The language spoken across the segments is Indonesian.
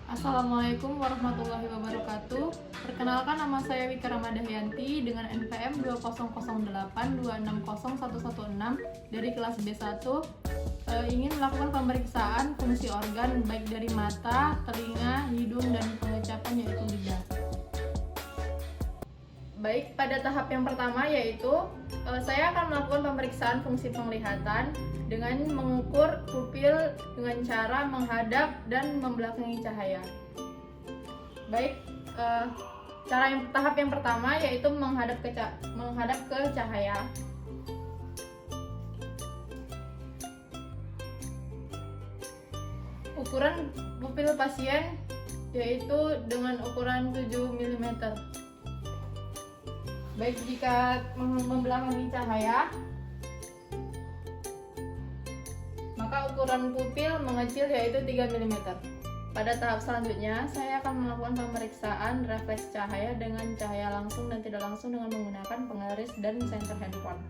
Assalamualaikum warahmatullahi wabarakatuh. Perkenalkan, nama saya Wika Ramadahyanti dengan NPM 2008260116 dari kelas B1. Ingin melakukan pemeriksaan fungsi organ baik dari mata, telinga, hidung, dan pengucapan yaitu lidah. Baik, pada tahap yang pertama yaitu saya akan melakukan pemeriksaan fungsi penglihatan dengan mengukur pupil dengan cara menghadap dan membelakangi cahaya. Baik, tahap yang pertama yaitu menghadap ke cahaya. Ukuran pupil pasien yaitu dengan ukuran 7 mm. Baik, jika membelakangi cahaya, maka ukuran pupil mengecil yaitu 3 mm. Pada tahap selanjutnya, saya akan melakukan pemeriksaan refleks cahaya dengan cahaya langsung dan tidak langsung dengan menggunakan penggaris dan senter handphone.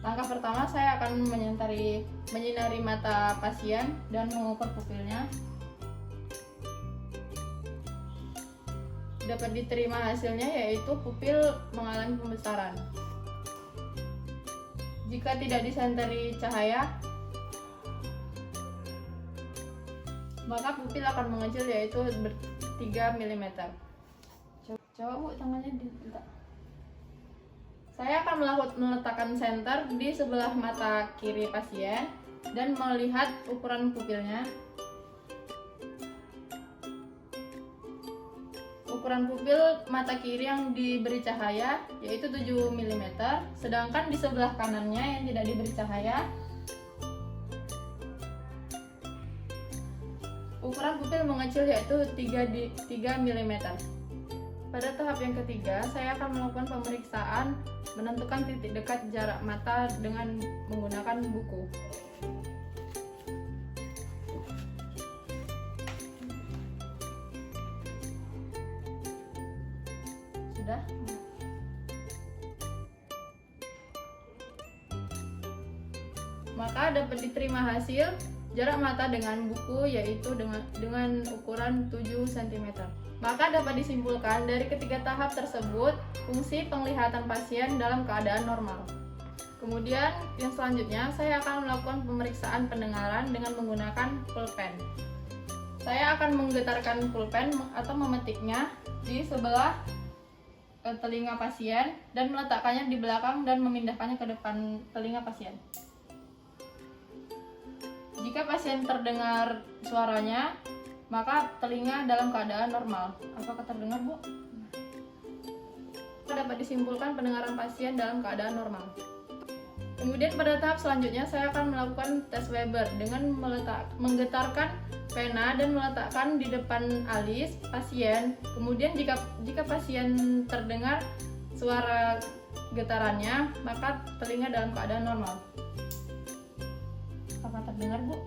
Langkah pertama, saya akan menyinari mata pasien dan mengukur pupilnya. Dapat diterima hasilnya yaitu pupil mengalami pembesaran. Jika tidak disenteri cahaya, maka pupil akan mengecil yaitu 3 mm. Coba Bu, tangannya diletak. Saya akan meletakkan senter di sebelah mata kiri pasien dan melihat ukuran pupilnya. Ukuran pupil mata kiri yang diberi cahaya yaitu 7 mm, sedangkan di sebelah kanannya yang tidak diberi cahaya, ukuran pupil mengecil yaitu 3 mm. Pada tahap yang ketiga, saya akan melakukan pemeriksaan menentukan titik dekat jarak mata dengan menggunakan buku. Sudah. Maka dapat diterima hasil jarak mata dengan buku yaitu dengan ukuran 7 cm. Maka dapat disimpulkan dari ketiga tahap tersebut fungsi penglihatan pasien dalam keadaan normal. Kemudian yang selanjutnya saya akan melakukan pemeriksaan pendengaran dengan menggunakan pulpen. Saya akan menggetarkan pulpen atau memetiknya di sebelah telinga pasien dan meletakkannya di belakang dan memindahkannya ke depan telinga pasien. Jika pasien terdengar suaranya, maka telinga dalam keadaan normal. Apakah terdengar, Bu? Dapat disimpulkan pendengaran pasien dalam keadaan normal. Kemudian pada tahap selanjutnya saya akan melakukan tes Weber dengan menggetarkan pena dan meletakkan di depan alis pasien. Kemudian jika pasien terdengar suara getarannya, maka telinga dalam keadaan normal. Apakah terdengar, Bu?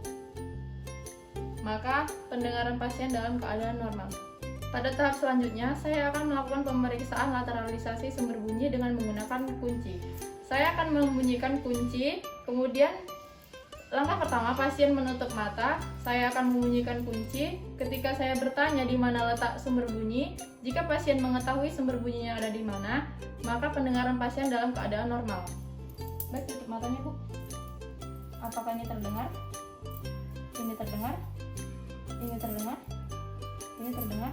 Maka pendengaran pasien dalam keadaan normal. Pada tahap selanjutnya, saya akan melakukan pemeriksaan lateralisasi sumber bunyi dengan menggunakan kunci. Saya akan membunyikan kunci, kemudian langkah pertama, pasien menutup mata. Saya akan membunyikan kunci. Ketika saya bertanya di mana letak sumber bunyi, jika pasien mengetahui sumber bunyinya ada di mana, maka pendengaran pasien dalam keadaan normal. Baik, tutup matanya, Bu. Apakah ini terdengar? Ini terdengar? Ini terdengar? Ini terdengar?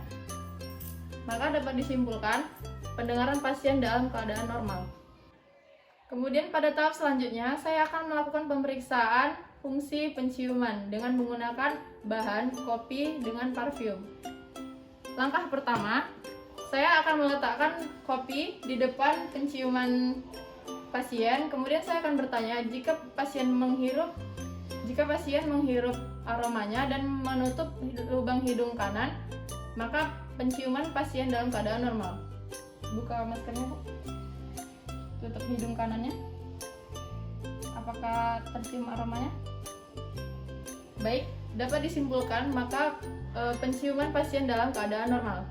Maka dapat disimpulkan pendengaran pasien dalam keadaan normal. Kemudian pada tahap selanjutnya, saya akan melakukan pemeriksaan fungsi penciuman dengan menggunakan bahan kopi dengan parfum. Langkah pertama, saya akan meletakkan kopi di depan penciuman pasien. Kemudian saya akan bertanya jika pasien menghirup aromanya dan menutup lubang hidung kanan, maka penciuman pasien dalam keadaan normal. Buka maskernya, Bu. Tutup hidung kanannya. Apakah tercium aromanya? Baik, dapat disimpulkan maka penciuman pasien dalam keadaan normal.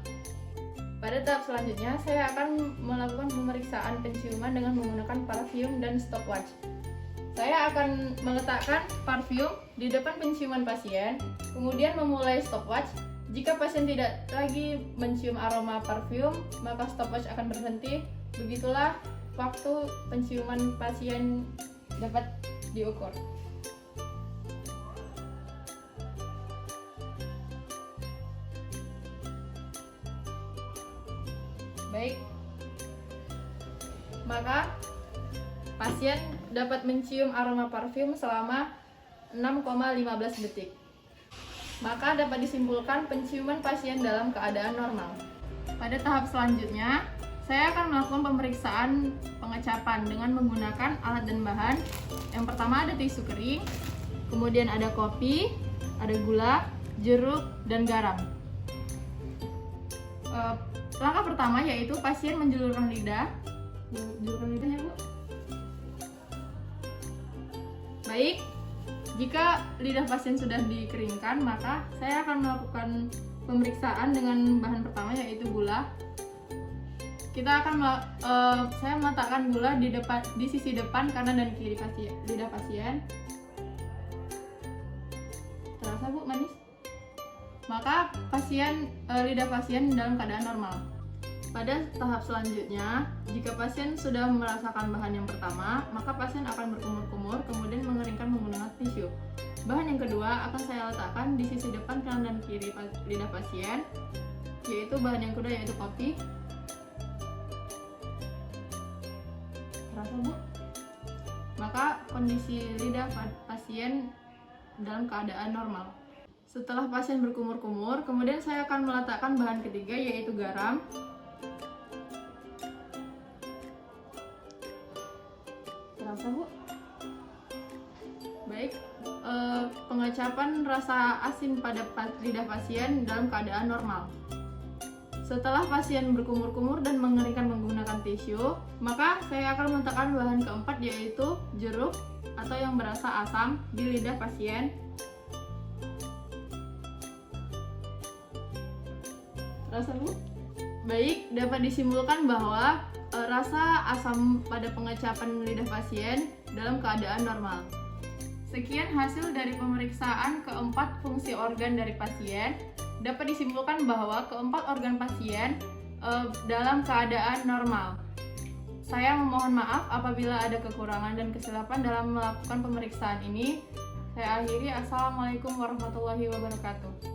Pada tahap selanjutnya, saya akan melakukan pemeriksaan penciuman dengan menggunakan parfum dan stopwatch. Saya akan meletakkan parfum di depan penciuman pasien, kemudian memulai stopwatch. Jika pasien tidak lagi mencium aroma parfum, maka stopwatch akan berhenti. Begitulah waktu penciuman pasien dapat diukur. Baik, maka pasien dapat mencium aroma parfum selama 6,15 detik. Maka dapat disimpulkan penciuman pasien dalam keadaan normal. Pada tahap selanjutnya, saya akan melakukan pemeriksaan pengecapan dengan menggunakan alat dan bahan. Yang pertama ada tisu kering, kemudian ada kopi, ada gula, jeruk, dan garam. Langkah pertama yaitu pasien menjulurkan lidah. Julurkan lidahnya, Bu. Baik, jika lidah pasien sudah dikeringkan, maka saya akan melakukan pemeriksaan dengan bahan pertama yaitu gula. Saya meletakkan gula di sisi depan, kanan dan kiri lidah pasien. Terasa, Bu, manis? Maka lidah pasien dalam keadaan normal. Pada tahap selanjutnya, jika pasien sudah merasakan bahan yang pertama, maka pasien akan berkumur-kumur, kemudian mengeringkan menggunakan tisu. Bahan yang kedua akan saya letakkan di sisi depan, kanan, dan kiri lidah pasien, yaitu bahan yang kedua yaitu kopi. Terasa, Bu? Maka kondisi lidah pasien dalam keadaan normal. Setelah pasien berkumur-kumur, kemudian saya akan meletakkan bahan ketiga yaitu garam. Terasa, Bu? Baik, pengecapan rasa asin pada lidah pasien dalam keadaan normal. Setelah pasien berkumur-kumur dan mengeringkan menggunakan tisu, maka saya akan meletakkan bahan keempat yaitu jeruk atau yang berasa asam di lidah pasien. Rasa, Bu? Baik, dapat disimpulkan bahwa rasa asam pada pengecapan lidah pasien dalam keadaan normal. Sekian hasil dari pemeriksaan keempat fungsi organ dari pasien. Dapat disimpulkan bahwa keempat organ pasien dalam keadaan normal. Saya memohon maaf apabila ada kekurangan dan kesilapan dalam melakukan pemeriksaan ini. Saya akhiri. Assalamualaikum warahmatullahi wabarakatuh.